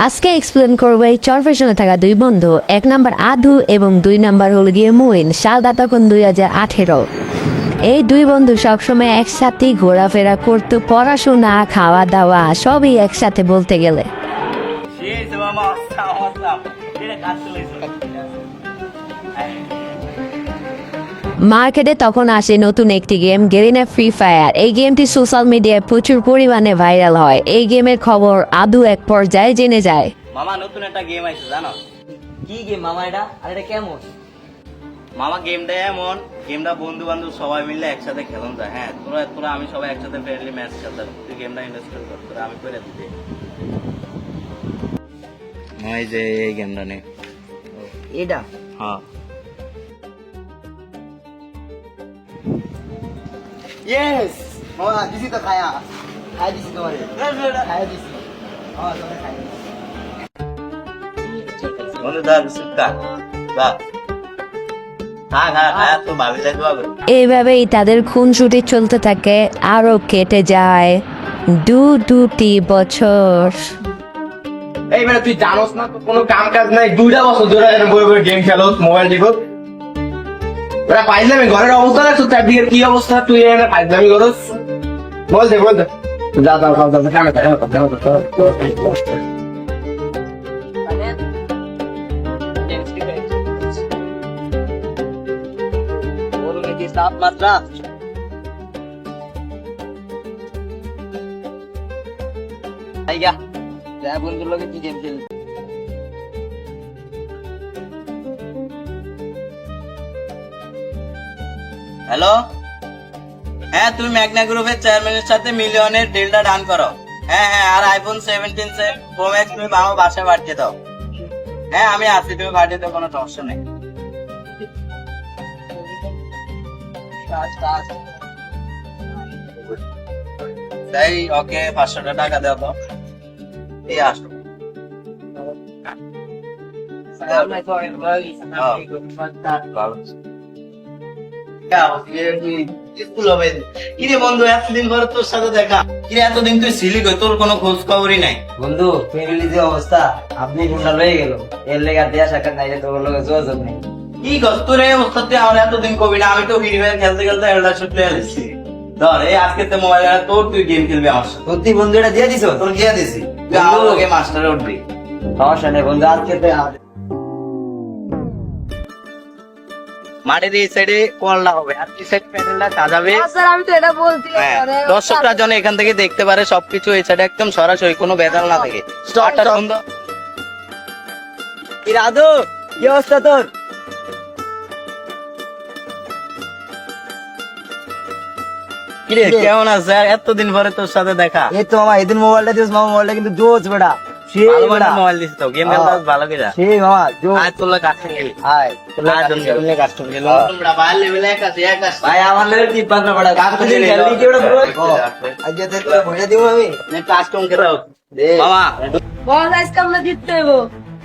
আজকে এক্সপ্লেন করবো এই চরফেশনে থাকা দুই বন্ধু, এক নাম্বার আধু এবং দুই নাম্বার হল গিয়ে মুইন। সালটা তখন 2018। এই দুই বন্ধু সবসময় একসাথেই ঘোরাফেরা করতো, পড়াশোনা খাওয়া দাওয়া সবই একসাথে বলতে গেলে। মার্কেটে তখন আসে নতুন একটি গেম, গেরিনা ফ্রি ফায়ার। এই গেমটি সোশ্যাল মিডিয়ায় প্রচুর পরিমাণে ভাইরাল হয়। এই গেমের খবর আদু এক পর্যায়ে জেনে যায়। মামা নতুন একটা গেম আছে জানো? কি গেম মামা এটা? আর এটা কেমন? মামা গেমটা এমন, গেমটা বন্ধু বান্ধব সবাই মিলে একসাথে খেলন যায়। হ্যাঁ, তোরা আমি সবাই একসাথে ফ্রেন্ডলি ম্যাচ খেলতাম। তুই গেমটা ইনস্টল কর, তোরা আমি করে দিতে। এই যে এই গেমটা নে। এটা হ্যাঁ। ইয়েস মামা দিছি তো খায়া খাই দিছি তোমারে খাই দিছি তোমারে খাই বন্ধু দাঁড় সুক্কা বা হ্যাঁ তো ভাবি যাইতে হবে। এইভাবেই তাদের খুনসুটি চলতে থাকে, আরো কেটে যায় দুটি বছর। এই মানে তুই জানোস না তো কোনো কাম কাজ নাই, 2টা বছর ধরে বই বই গেম খেলো, মোবাইল টিপো। ওরা পাইলামি ঘরের অবস্থা দেখছো, তার দিকের কি অবস্থা, তুই এখানে পাইলামি করস। বলতে যা কামে তাপমাত্রা বন্ধুর লোকে কি গেম খেলি। হ্যালো, হ্যাঁ তুমি ম্যাগনা গ্রুপের চেয়ারম্যানের সাথে মিলিয়নের ডিলটা ডান করো। হ্যাঁ আর আইফোন 17 প্রো ম্যাক্স তুমি আমার বাসায় পাঠিয়ে দাও। হ্যাঁ আমি আছি, তুমি পাঠিয়ে দাও, কোনো সমস্যা নেই। তাই ওকে 500 টাকা দাও তো। এই আসো কিরে বন্ধু, এতদিন পরে তোর সাথে দেখা। কিরে এতদিন তুই ছিলি কই, তোর কোনো খোঁজ খবরই নাই। বন্ধু ফ্যামিলি যে অবস্থা, আপনি গুন্ডা লয়ে গেল, এর লেগে দেয়া সাক্ষাৎ নাই, তোর লোকে যোগাযোগ নেই। কি কর তোর এই অবস্থাতে আমার এতদিন কবি না। আমি তো ফ্রি ফায়ার খেলতে খেলতে এল্ডার শুট প্লেয়ার এসেছি। ধর এই আজকে তো মোবাইল তোর, তুই গেম খেলবি আমার সাথে। সত্যি বন্ধু এটা দিয়ে দিছো? তোর দিয়ে দিছি, তুই আমার লগে মাস্টারে উঠবি। সমস্যা নেই বন্ধু, আজকে মাঠের এই সাইডে কলটা হবে আর এই সাইড প্যানেলটা সাজাবে। আমি তো এটা বলছি। দর্শকরা যেন এখান থেকে দেখতে পারে সবকিছু, এই সাইডে একদম সরাসরি, কোনো ভেজাল না থাকে। স্টার্টটা সুন্দর। কি রাধু, কি অবস্থা তোর? কিরে কেমন আছে? এতদিন পরে তোর সাথে দেখা। এই তো মামা এদিন মোবাইলটা দিস, মামা মোবাইলটা কিন্তু জোস বেটা, সেই ভালো বেটা, মোবাইল দিছিস তো, গেম খেলতে ভালো করে। সেই মামা জোস। আজ তোর কাছে আয় তোর কাস্টম গেল তোমরা বাইরে লেভেলে একাছে ভাই আমার লেভেল কি পান্না বেটা, কাজ করে খেললি কি বেটা ব্রো? আজ যে তোর ভরে দিব আমি কাস্টম খেলাও দে মামা। বল আজকে আমরা জিততে হইব।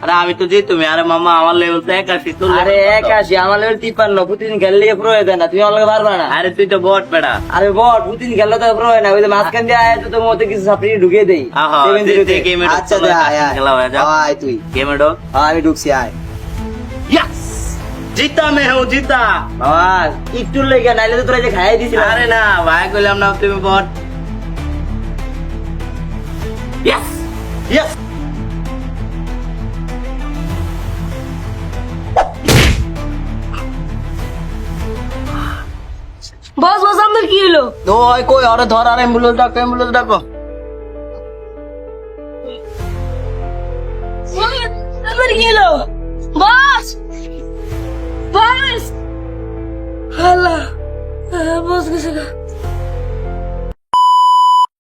আরে আমি তো যেই তুমি, আরে মামা আমার লেভেল তো 81, তোর আরে 81, আমার লেভেল 53, প্রতিদিন খেললে প্রো হয়ে যায় না, তুমি আমাকে পারবা না। আরে তুই তো বট বেটা। আরে বট প্রতিদিন খেললে তো প্রো হয় না, ওই যে মাঝখান দিয়ে আয় তো তোমার মধ্যে কিছু সাপড়ি ঢুকিয়ে দেই। আহা, তুই গেমে ঢুক, আচ্ছা চলো, দে আয় খেলা হয়ে যাক। আয় তুই গেমে ঢোক। আমি ঢুকছি আয়। यस जीता मैं हूँ, जीता। বাবা একটু লেগে নাইলে তো তোরা যে খাইয়ে দিছিস। আরে না ভাই, কইলাম না তুমি বট। यस यस বস বস আমাদের কি হলো? তো ওই কই ওরে ধর, আর অ্যাম্বুলেন্স ডাকো, অ্যাম্বুলেন্স ডাকো। আমাদের কি হলো? বস বস, আল্লাহ বস গেছে।